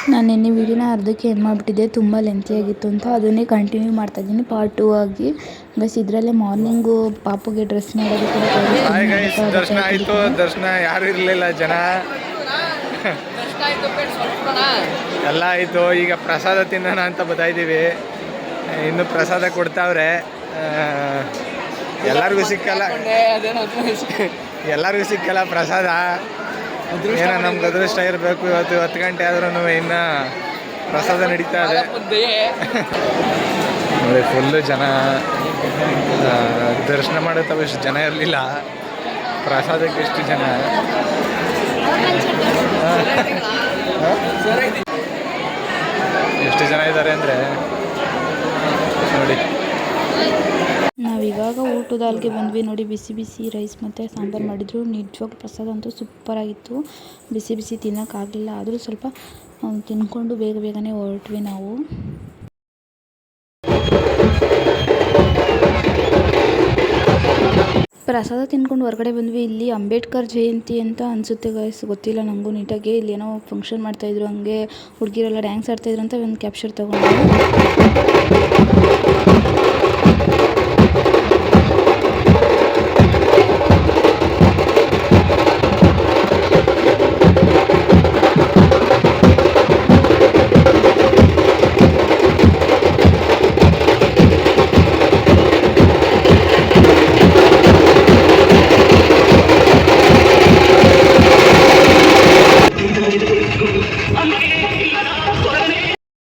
ನಾನು ನಿನ್ನೆ ವೀಡಿಯೋನ ಅರ್ಧಕ್ಕೆ ಎಂಡ್ ಮಾಡಿಬಿಟ್ಟಿದ್ದೆ, ತುಂಬ ಲೆಂತಿಯಾಗಿತ್ತು ಅಂತ. ಅದನ್ನೇ ಕಂಟಿನ್ಯೂ ಮಾಡ್ತಾಯಿದ್ದೀನಿ ಪಾರ್ಟ್ 2 ಆಗಿ. ಬಸ್ ಇದರಲ್ಲೇ ಮಾರ್ನಿಂಗು ಪಾಪುಗೆ ಡ್ರೆಸ್ ಮಾಡೋದು ಕೂಡ ತೋರಿಸ್ತೀನಿ. ದರ್ಶನ ಆಯಿತು. ದರ್ಶನ ಯಾರು ಇರಲಿಲ್ಲ, ಜನ ಎಲ್ಲ ಆಯಿತು. ಈಗ ಪ್ರಸಾದ ತಿನ್ನೋಣ ಅಂತ ಬರ್ತಾಯಿದ್ದೀವಿ. ಇನ್ನು ಪ್ರಸಾದ ಕೊಡ್ತಾವ್ರೆ. ಎಲ್ಲರಿಗೂ ಸಿಕ್ಕಲ್ಲ ಪ್ರಸಾದ. ಏನೋ ನಮ್ಗೆ ಅದೃಷ್ಟ ಇರಬೇಕು. ಇವತ್ತು 10 ಗಂಟೆ ಆದ್ರೂ ಇನ್ನು ಪ್ರಸಾದ ನಡೀತಾ ಇದೆ ನೋಡಿ. ಫುಲ್ಲು ಜನ. ದರ್ಶನ ಮಾಡೋ ಎಷ್ಟು ಜನ ಇರಲಿಲ್ಲ, ಪ್ರಸಾದಕ್ಕೆ ಎಷ್ಟು ಜನ. ಎಷ್ಟು ಜನ ಇದ್ದಾರೆ ಅಂದರೆ ನೋಡಿ. ನಾವಿವಾಗ ಊಟದ ಅಲ್ಲಿಗೆ ಬಂದ್ವಿ ನೋಡಿ. ಬಿಸಿ ಬಿಸಿ ರೈಸ್ ಮತ್ತು ಸಾಂಬಾರು ಮಾಡಿದ್ರು. ನಿಜವಾಗ್ಲೂ ಪ್ರಸಾದ ಅಂತೂ ಸೂಪರಾಗಿತ್ತು. ಬಿಸಿ ಬಿಸಿ ತಿನ್ನೋಕ್ಕಾಗಲಿಲ್ಲ, ಆದರೂ ಸ್ವಲ್ಪ ತಿನ್ಕೊಂಡು ಬೇಗನೆ ಹೊರಟ್ವಿ ನಾವು. ಪ್ರಸಾದ ತಿನ್ಕೊಂಡು ಹೊರಗಡೆ ಬಂದ್ವಿ. ಇಲ್ಲಿ ಅಂಬೇಡ್ಕರ್ ಜಯಂತಿ ಅಂತ ಅನಿಸುತ್ತೆ ಗೈಸ್, ಗೊತ್ತಿಲ್ಲ ನನಗೂ ನೀಟಾಗಿ. ಇಲ್ಲಿ ಏನೋ ಫಂಕ್ಷನ್ ಮಾಡ್ತಾಯಿದ್ರು, ಹಂಗೆ ಹುಡುಗಿರೆಲ್ಲ ಡ್ಯಾನ್ಸ್ ಆಡ್ತಾಯಿದ್ರು ಅಂತ ಒಂದು ಕ್ಯಾಪ್ಚರ್ ತೊಗೊಂಡು.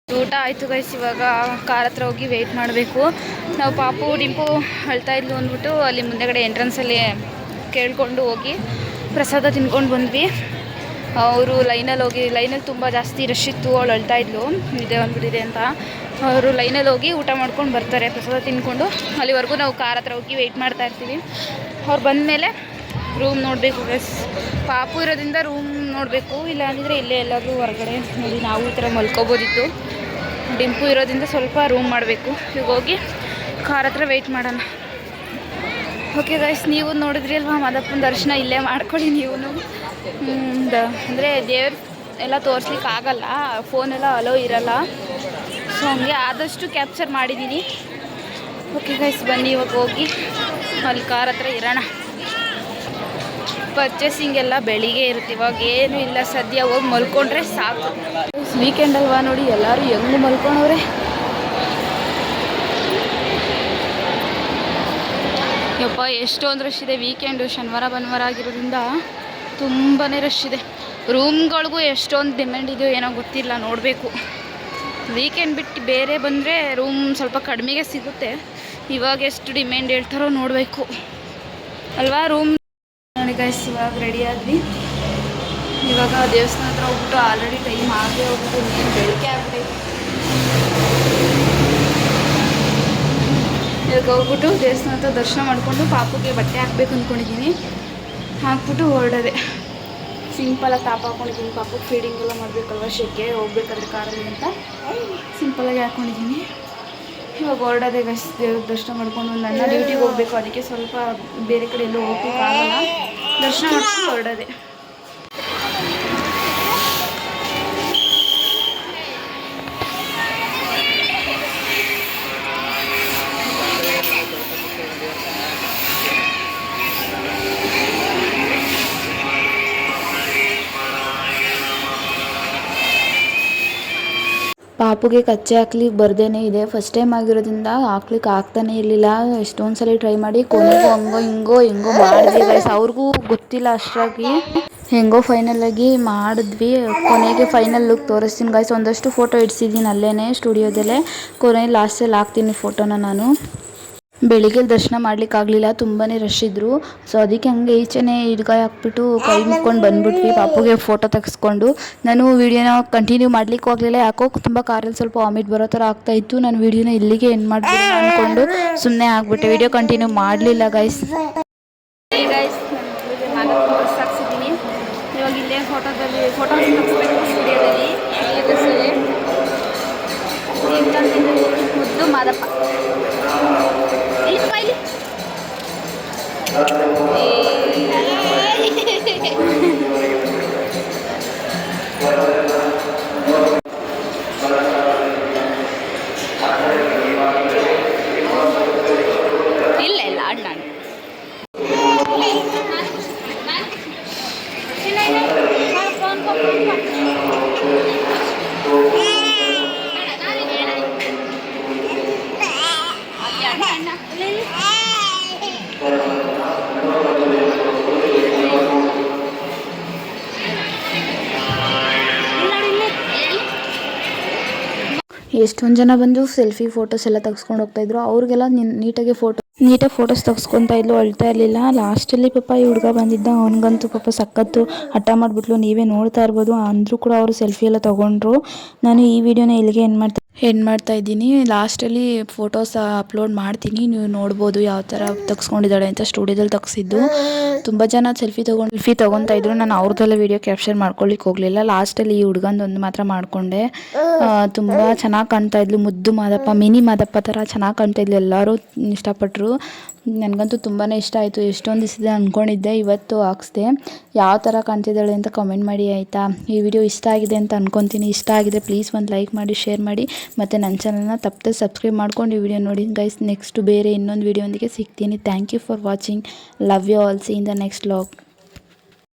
ಊಟ ಆಯಿತು ಗೈಸ್. ಇವಾಗ ಕಾರ್ ಹತ್ರ ಹೋಗಿ ವೆಯ್ಟ್ ಮಾಡಬೇಕು ನಾವು. ಪಾಪು ಡಿಂಪು ಅಳ್ತಾ ಇದ್ಲು ಅಂದ್ಬಿಟ್ಟು ಅಲ್ಲಿ ಮುಂದೆಗಡೆ ಎಂಟ್ರೆನ್ಸಲ್ಲಿ ಕೇಳಿಕೊಂಡು ಹೋಗಿ ಪ್ರಸಾದ ತಿನ್ಕೊಂಡು ಬಂದ್ವಿ. ಅವರು ಲೈನಲ್ಲಿ ತುಂಬ ಜಾಸ್ತಿ ರಶ್ ಇತ್ತು. ಅವಳು ಅಳ್ತಾ ಇದ್ಲು, ಇದೆ ಅಂದ್ಬಿಟ್ಟಿದೆ ಅಂತ. ಅವರು ಲೈನಲ್ಲಿ ಹೋಗಿ ಊಟ ಮಾಡ್ಕೊಂಡು ಬರ್ತಾರೆ ಪ್ರಸಾದ ತಿನ್ಕೊಂಡು. ಅಲ್ಲಿವರೆಗೂ ನಾವು ಕಾರ್ ಹತ್ರ ಹೋಗಿ ವೆಯ್ಟ್ ಮಾಡ್ತಾ ಇರ್ತೀವಿ. ಅವ್ರು ಬಂದಮೇಲೆ ರೂಮ್ ನೋಡಬೇಕು ಗೈಸ್. ಪಾಪು ಇರೋದ್ರಿಂದ ರೂಮ್ ನೋಡಬೇಕು, ಇಲ್ಲ ಅಂದಿದ್ರೆ ಇಲ್ಲೇ ಎಲ್ಲಾದರೂ ಹೊರಗಡೆ ನೋಡಿ ನಾವು ಈ ಥರ ಮಲ್ಕೋಬೋದಿತ್ತು. ಡಿಂಪು ಇರೋದ್ರಿಂದ ಸ್ವಲ್ಪ ರೂಮ್ ಮಾಡಬೇಕು. ಈಗ ಹೋಗಿ ಕಾರ್ ಹತ್ರ ವೆಯ್ಟ್ ಮಾಡೋಣ. ಓಕೆ ಗೈಸ್, ನೀವು ನೋಡಿದ್ರಿ ಅಲ್ವಾ ಮಾದಪ್ಪನ ದರ್ಶನ. ಇಲ್ಲೇ ಮಾಡ್ಕೊಳ್ಳಿ ನೀವು. ಅಂದರೆ ದೇವ್ರ ಎಲ್ಲ ತೋರಿಸ್ಲಿಕ್ಕೆ ಆಗಲ್ಲ, ಫೋನೆಲ್ಲ ಅಲೋ ಇರಲ್ಲ. ಸೊ ಹಂಗೆ ಆದಷ್ಟು ಕ್ಯಾಪ್ಚರ್ ಮಾಡಿದ್ದೀನಿ. ಓಕೆ ಗೈಸ್, ಬನ್ನಿ ಇವಾಗ ಹೋಗಿ ಅಲ್ಲಿ ಕಾರ್ ಹತ್ರ ಇರೋಣ. ಪರ್ಚೇಸಿಂಗ್ ಎಲ್ಲ ಬೆಳಿಗ್ಗೆ ಇರುತ್ತೆ, ಇವಾಗ ಏನೂ ಇಲ್ಲ ಸದ್ಯ. ಹೋಗಿ ಮಲ್ಕೊಂಡ್ರೆ ಸಾಕು. ವೀಕೆಂಡ್ ಅಲ್ವಾ ನೋಡಿ, ಎಲ್ಲರೂ ಹೆಂಗೆ ಮಲ್ಕೊಂಡವ್ರೆ. ಯಪ್ಪ ಎಷ್ಟೊಂದು ರಶ್ ಇದೆ. ವೀಕೆಂಡು ಶನಿವಾರ ಭಾನುವಾರ ಆಗಿರೋದ್ರಿಂದ ತುಂಬಾ ರಶ್ ಇದೆ. ರೂಮ್ಗಳಿಗೂ ಎಷ್ಟೊಂದು ಡಿಮ್ಯಾಂಡ್ ಇದೆಯೋ ಏನೋ ಗೊತ್ತಿಲ್ಲ, ನೋಡಬೇಕು. ವೀಕೆಂಡ್ ಬಿಟ್ಟು ಬೇರೆ ಬಂದರೆ ರೂಮ್ ಸ್ವಲ್ಪ ಕಡಿಮೆಗೆ ಸಿಗುತ್ತೆ. ಇವಾಗ ಎಷ್ಟು ಡಿಮ್ಯಾಂಡ್ ಹೇಳ್ತಾರೋ ನೋಡಬೇಕು ಅಲ್ವಾ. ರೂಮ್ ನೋಡಿ ಗೈಸ್, ಇವಾಗ ರೆಡಿ ಆದ್ವಿ. ಇವಾಗ ದೇವಸ್ಥಾನ ಹತ್ರ ಹೋಗ್ಬಿಟ್ಟು ಆಲ್ರೆಡಿ ಟೈಮ್ ಆಗೇ ಹೋಗ್ಬಿಟ್ಟು ನೀನು ಬೆಳಗ್ಗೆ ಆಗ್ಬಿಟ್ಟು ಇವಾಗ ಹೋಗ್ಬಿಟ್ಟು ದೇವಸ್ಥಾನ ಹತ್ರ ದರ್ಶನ ಮಾಡಿಕೊಂಡು ಪಾಪುಗೆ ಬಟ್ಟೆ ಹಾಕ್ಬೇಕು ಅಂದ್ಕೊಂಡಿದ್ದೀನಿ. ಹಾಕ್ಬಿಟ್ಟು ಹೊರಡೋದೆ. ಸಿಂಪಲಾಗಿ ಟಾಪ್ ಹಾಕ್ಕೊಂಡಿದ್ದೀನಿ. ಪಾಪುಗೆ ಫೀಡಿಂಗ್ ಎಲ್ಲ ಮಾಡಬೇಕಲ್ವ, ಶೆಕೆ ಹೋಗ್ಬೇಕಾದ್ರೆ ಕಾರಲ್ಲಿ ಅಂತ ಸಿಂಪಲಾಗಿ ಹಾಕ್ಕೊಂಡಿದ್ದೀನಿ. ಇವಾಗ ಹೊರಡೋದೆ ಗೈಸ್. ದೇವ್ರ ದರ್ಶನ ಮಾಡ್ಕೊಂಡು ನನ್ನ ಡ್ಯೂಟಿಗೆ ಹೋಗಬೇಕು, ಅದಕ್ಕೆ ಸ್ವಲ್ಪ ಬೇರೆ ಕಡೆ ಎಲ್ಲೂ ಹೋಗೋಕ್ಕಾಗಲ್ಲ. ದರ್ಶನ ಮಾಡ್ಕೊಂಡು ಹೊರಡೋದೆ. ಪಾಪುಗೆ ಕಚ್ಚೆ ಹಾಕ್ಲಿಕ್ಕೆ ಬರ್ದೇನೆ ಇದೆ. ಫಸ್ಟ್ ಟೈಮ್ ಆಗಿರೋದ್ರಿಂದ ಹಾಕ್ಲಿಕ್ಕೆ ಆಗ್ತಾನೆ ಇರಲಿಲ್ಲ. ಎಷ್ಟೊಂದು ಸಲ ಟ್ರೈ ಮಾಡಿ ಕೊನೆಗೂ ಹಂಗೋ ಹಿಂಗೋ ಮಾಡಿದ್ವಿ ಗೈಸ್. ಅವ್ರಿಗೂ ಗೊತ್ತಿಲ್ಲ ಅಷ್ಟಾಗಿ. ಹೆಂಗೋ ಫೈನಲಾಗಿ ಮಾಡಿದ್ವಿ. ಕೊನೆಗೆ ಫೈನಲ್ ಲುಕ್ ತೋರಿಸ್ತೀನಿ ಗೈಸ್. ಒಂದಷ್ಟು ಫೋಟೋ ಇಡ್ಸಿದ್ದೀನಿ ಅಲ್ಲೇ ಸ್ಟುಡಿಯೋದಲ್ಲೇ. ಕೊನೆ ಲಾಸ್ಟಲ್ಲಿ ಹಾಕ್ತೀನಿ ಫೋಟೋನ ನಾನು. ಬೆಳಿಗ್ಗೆ ದರ್ಶನ ಮಾಡ್ಲಿಕ್ಕಾಗಲಿಲ್ಲ, ತುಂಬಾ ರಶ್ ಇದ್ದರು. ಸೊ ಅದಕ್ಕೆ ಹಂಗೆ ಈಚೆನೇ ಹಿಡ್ಗಾಯಿ ಹಾಕ್ಬಿಟ್ಟು ಕೈ ಮುಕ್ಕೊಂಡು ಬಂದ್ಬಿಟ್ವಿ ಪಾಪುಗೆ ಫೋಟೋ ತೆಗೆಸ್ಕೊಂಡು. ನಾನು ವೀಡಿಯೋನ ಕಂಟಿನ್ಯೂ ಮಾಡ್ಲಿಕ್ಕೆ ಹೋಗಲಿಲ್ಲ, ಯಾಕೋ ತುಂಬ ಕಾರಲ್ಲಿ ಸ್ವಲ್ಪ ವಾಮಿಟ್ ಬರೋ ಥರ ಆಗ್ತಾಯಿತ್ತು. ನಾನು ವೀಡಿಯೋನ ಇಲ್ಲಿಗೆ ಎಂಡ್ ಮಾಡಿಬಿಡೋಣ ಅಂದ್ಕೊಂಡು ಸುಮ್ಮನೆ ಆಗಿಬಿಟ್ಟೆ, ವೀಡಿಯೋ ಕಂಟಿನ್ಯೂ ಮಾಡಲಿಲ್ಲ ಗೈಸ್. ಸಾಕ್ಸಿದ್ದೀನಿ ಇವಾಗ. ಇಲ್ಲೇ ಫೋಟೋಸ್ ತೆಗೆಸ್ಬೇಕು ಸ್ಟುಡಿಯೋದಲ್ಲಿ. ಮುದ್ದು ಮಾದಪ್ಪ ಇಲ್ಲಿ ಎಷ್ಟೊಂದು ಜನ ಬಂದು ಸೆಲ್ಫಿ ಫೋಟೋಸ್ ಎಲ್ಲ ತೆಗೆಸ್ಕೊಂಡು ಹೋಗ್ತಾಯಿದ್ರು. ಅವ್ರಿಗೆಲ್ಲ ನೀಟಾಗಿ ಫೋಟೋಸ್ ತೆಗೆಸ್ಕೊತಾ ಇದ್ಲು, ಅಳ್ತಾ ಇರಲಿಲ್ಲ. ಲಾಸ್ಟಲ್ಲಿ ಪಾಪ ಈ ಹುಡುಗ ಬಂದಿದ್ದ, ಅವನಿಗಂತೂ ಪಾಪ ಸಖತ್ತು ಹಠ ಮಾಡಿಬಿಟ್ಲು. ನೀವೇ ನೋಡ್ತಾ ಇರ್ಬೋದು. ಅಂದರೂ ಕೂಡ ಅವರು ಸೆಲ್ಫಿ ಎಲ್ಲ ತೊಗೊಂಡ್ರು. ನಾನು ಈ ವಿಡಿಯೋನ ಇಲ್ಲಿಗೆ ಎಂಡ್ ಮಾಡ್ತಾ ಇದ್ದೀನಿ. ಲಾಸ್ಟಲ್ಲಿ ಫೋಟೋಸ್ ಅಪ್ಲೋಡ್ ಮಾಡ್ತೀನಿ, ನೀವು ನೋಡ್ಬೋದು ಯಾವ ಥರ ತೆಗೆಸ್ಕೊಂಡಿದ್ದಾಳೆ ಅಂತ. ಸ್ಟುಡಿಯೋದಲ್ಲಿ ತೆಗೆಸಿದ್ದು. ತುಂಬ ಜನ ಸೆಲ್ಫಿ ತೊಗೊತಾ ಇದ್ರು. ನಾನು ಅವ್ರದ್ದೆಲ್ಲ ವೀಡಿಯೋ ಕ್ಯಾಪ್ಚರ್ ಮಾಡ್ಕೊಳ್ಳಿಕ್ಕೆ ಹೋಗಲಿಲ್ಲ. ಲಾಸ್ಟಲ್ಲಿ ಈ ಹುಡುಗಂದೊಂದು ಮಾತ್ರ ಮಾಡಿಕೊಂಡೆ. ತುಂಬ ಚೆನ್ನಾಗಿ ಕಾಣ್ತಾ ಇದ್ಲು, ಮುದ್ದು ಮಾದಪ್ಪ, ಮಿನಿ ಮಾದಪ್ಪ ಥರ ಚೆನ್ನಾಗಿ ಕಾಣ್ತಾ ಇದ್ಲು. ಎಲ್ಲರೂ ಇಷ್ಟಪಟ್ಟರು. ನನಗಂತೂ ತುಂಬಾ ಇಷ್ಟ ಆಯಿತು. ಎಷ್ಟೊಂದು ದಿವಸದ ಅಂದ್ಕೊಂಡಿದ್ದೆ, ಇವತ್ತು ಹಾಕ್ಸ್ದೆ. ಯಾವ ಥರ ಕಾಣ್ತಿದ್ದಾಳೆ ಅಂತ ಕಮೆಂಟ್ ಮಾಡಿ ಆಯಿತಾ. ಈ ವಿಡಿಯೋ ಇಷ್ಟ ಆಗಿದೆ ಅಂತ ಅಂದ್ಕೊತೀನಿ. ಇಷ್ಟ ಆಗಿದೆ ಪ್ಲೀಸ್ ಒಂದು ಲೈಕ್ ಮಾಡಿ, ಶೇರ್ ಮಾಡಿ, ಮತ್ತು ನನ್ನ ಚಾನಲ್ನ ತಪ್ಪದೆ ಸಬ್ಸ್ಕ್ರೈಬ್ ಮಾಡ್ಕೊಂಡು ಈ ವಿಡಿಯೋ ನೋಡಿ ಗೈಸ್. ನೆಕ್ಸ್ಟ್ ಬೇರೆ ಇನ್ನೊಂದು ವಿಡಿಯೋ ಒಂದಿಗೆ ಸಿಗ್ತೀನಿ. Thank you for watching. Love you all. See in the next vlog.